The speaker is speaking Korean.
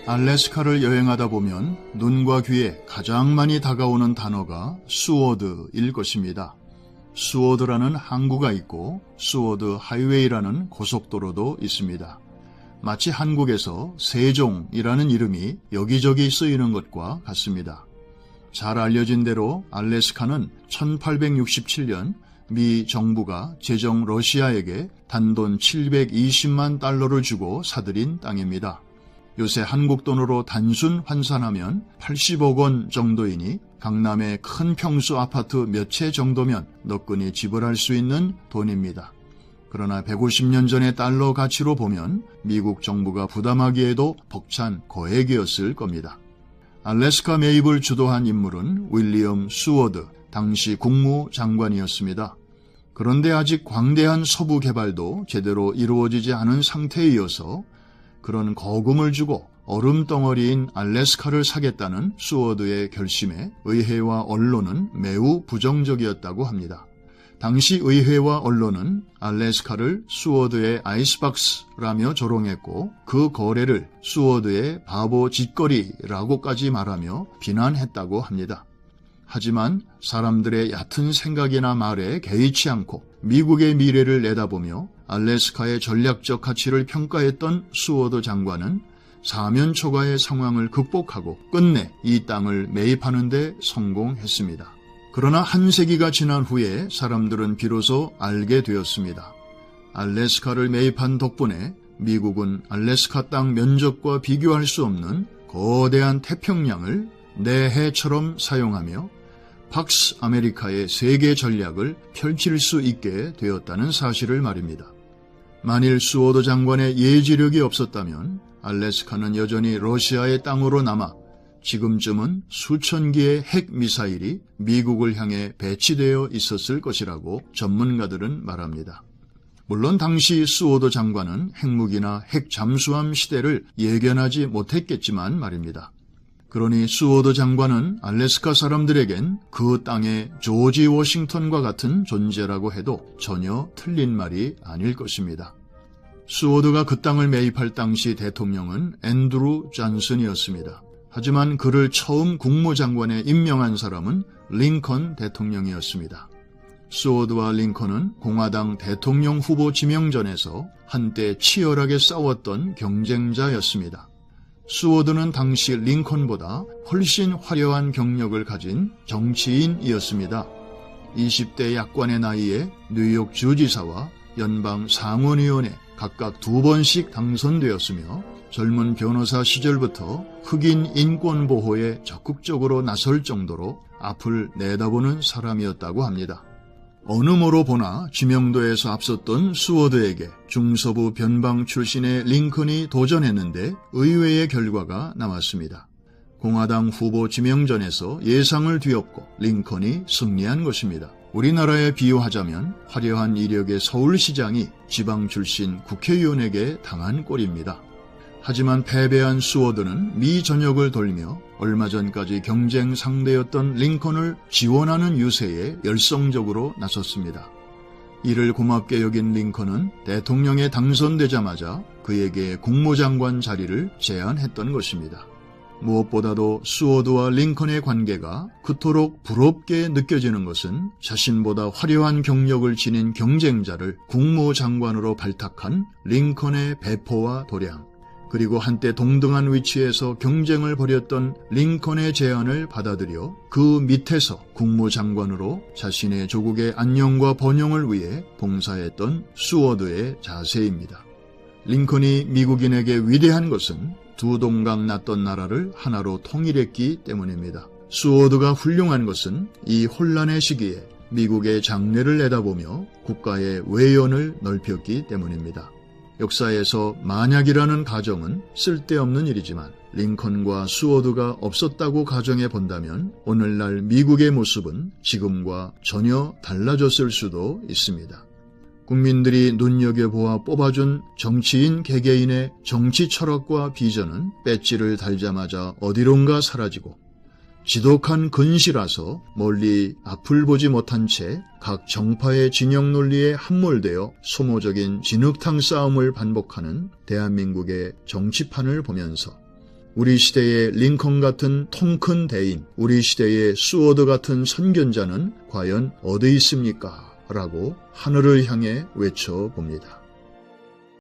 알래스카를 여행하다 보면 눈과 귀에 가장 많이 다가오는 단어가 수워드일 것입니다. 수워드라는 항구가 있고 수워드 하이웨이라는 고속도로도 있습니다. 마치 한국에서 세종이라는 이름이 여기저기 쓰이는 것과 같습니다. 잘 알려진 대로 알래스카는 1867년 미 정부가 제정 러시아에게 단돈 720만 달러를 주고 사들인 땅입니다. 요새 한국 돈으로 단순 환산하면 80억 원 정도이니 강남의 큰 평수 아파트 몇 채 정도면 너끈히 지불할 수 있는 돈입니다. 그러나 150년 전의 달러 가치로 보면 미국 정부가 부담하기에도 벅찬 거액이었을 겁니다. 알래스카 매입을 주도한 인물은 윌리엄 수워드, 당시 국무장관이었습니다. 그런데 아직 광대한 서부 개발도 제대로 이루어지지 않은 상태에 이어서 그런 거금을 주고 얼음덩어리인 알래스카를 사겠다는 수워드의 결심에 의회와 언론은 매우 부정적이었다고 합니다. 당시 의회와 언론은 알래스카를 수워드의 아이스박스라며 조롱했고 그 거래를 수워드의 바보 짓거리라고까지 말하며 비난했다고 합니다. 하지만 사람들의 얕은 생각이나 말에 개의치 않고 미국의 미래를 내다보며 알래스카의 전략적 가치를 평가했던 수워드 장관은 사면초가의 상황을 극복하고 끝내 이 땅을 매입하는 데 성공했습니다. 그러나 한 세기가 지난 후에 사람들은 비로소 알게 되었습니다. 알래스카를 매입한 덕분에 미국은 알래스카 땅 면적과 비교할 수 없는 거대한 태평양을 내해처럼 사용하며 팍스 아메리카의 세계 전략을 펼칠 수 있게 되었다는 사실을 말입니다. 만일 수워드 장관의 예지력이 없었다면 알래스카는 여전히 러시아의 땅으로 남아 지금쯤은 수천 개의 핵미사일이 미국을 향해 배치되어 있었을 것이라고 전문가들은 말합니다. 물론 당시 수워드 장관은 핵무기나 핵잠수함 시대를 예견하지 못했겠지만 말입니다. 그러니 수워드 장관은 알래스카 사람들에겐 그 땅의 조지 워싱턴과 같은 존재라고 해도 전혀 틀린 말이 아닐 것입니다. 수워드가 그 땅을 매입할 당시 대통령은 앤드루 존슨이었습니다. 하지만 그를 처음 국무장관에 임명한 사람은 링컨 대통령이었습니다. 수워드와 링컨은 공화당 대통령 후보 지명전에서 한때 치열하게 싸웠던 경쟁자였습니다. 수워드는 당시 링컨보다 훨씬 화려한 경력을 가진 정치인이었습니다. 20대 약관의 나이에 뉴욕 주지사와 연방 상원의원에 각각 2번씩 당선되었으며 젊은 변호사 시절부터 흑인 인권 보호에 적극적으로 나설 정도로 앞을 내다보는 사람이었다고 합니다. 어느 모로 보나 지명도에서 앞섰던 수워드에게 중서부 변방 출신의 링컨이 도전했는데 의외의 결과가 나왔습니다. 공화당 후보 지명전에서 예상을 뒤엎고 링컨이 승리한 것입니다. 우리나라에 비유하자면 화려한 이력의 서울시장이 지방 출신 국회의원에게 당한 꼴입니다. 하지만 패배한 수워드는 미 전역을 돌며 얼마 전까지 경쟁 상대였던 링컨을 지원하는 유세에 열성적으로 나섰습니다. 이를 고맙게 여긴 링컨은 대통령에 당선되자마자 그에게 국무장관 자리를 제안했던 것입니다. 무엇보다도 수워드와 링컨의 관계가 그토록 부럽게 느껴지는 것은 자신보다 화려한 경력을 지닌 경쟁자를 국무장관으로 발탁한 링컨의 배포와 도량, 그리고 한때 동등한 위치에서 경쟁을 벌였던 링컨의 제안을 받아들여 그 밑에서 국무장관으로 자신의 조국의 안녕과 번영을 위해 봉사했던 수워드의 자세입니다. 링컨이 미국인에게 위대한 것은 두 동강 났던 나라를 하나로 통일했기 때문입니다. 수워드가 훌륭한 것은 이 혼란의 시기에 미국의 장래를 내다보며 국가의 외연을 넓혔기 때문입니다. 역사에서 만약이라는 가정은 쓸데없는 일이지만 링컨과 수워드가 없었다고 가정해 본다면 오늘날 미국의 모습은 지금과 전혀 달라졌을 수도 있습니다. 국민들이 눈여겨보아 뽑아준 정치인 개개인의 정치 철학과 비전은 배지를 달자마자 어디론가 사라지고 지독한 근시라서 멀리 앞을 보지 못한 채 각 정파의 진영 논리에 함몰되어 소모적인 진흙탕 싸움을 반복하는 대한민국의 정치판을 보면서 우리 시대의 링컨 같은 통 큰 대인, 우리 시대의 수워드 같은 선견자는 과연 어디 있습니까? 라고 하늘을 향해 외쳐봅니다.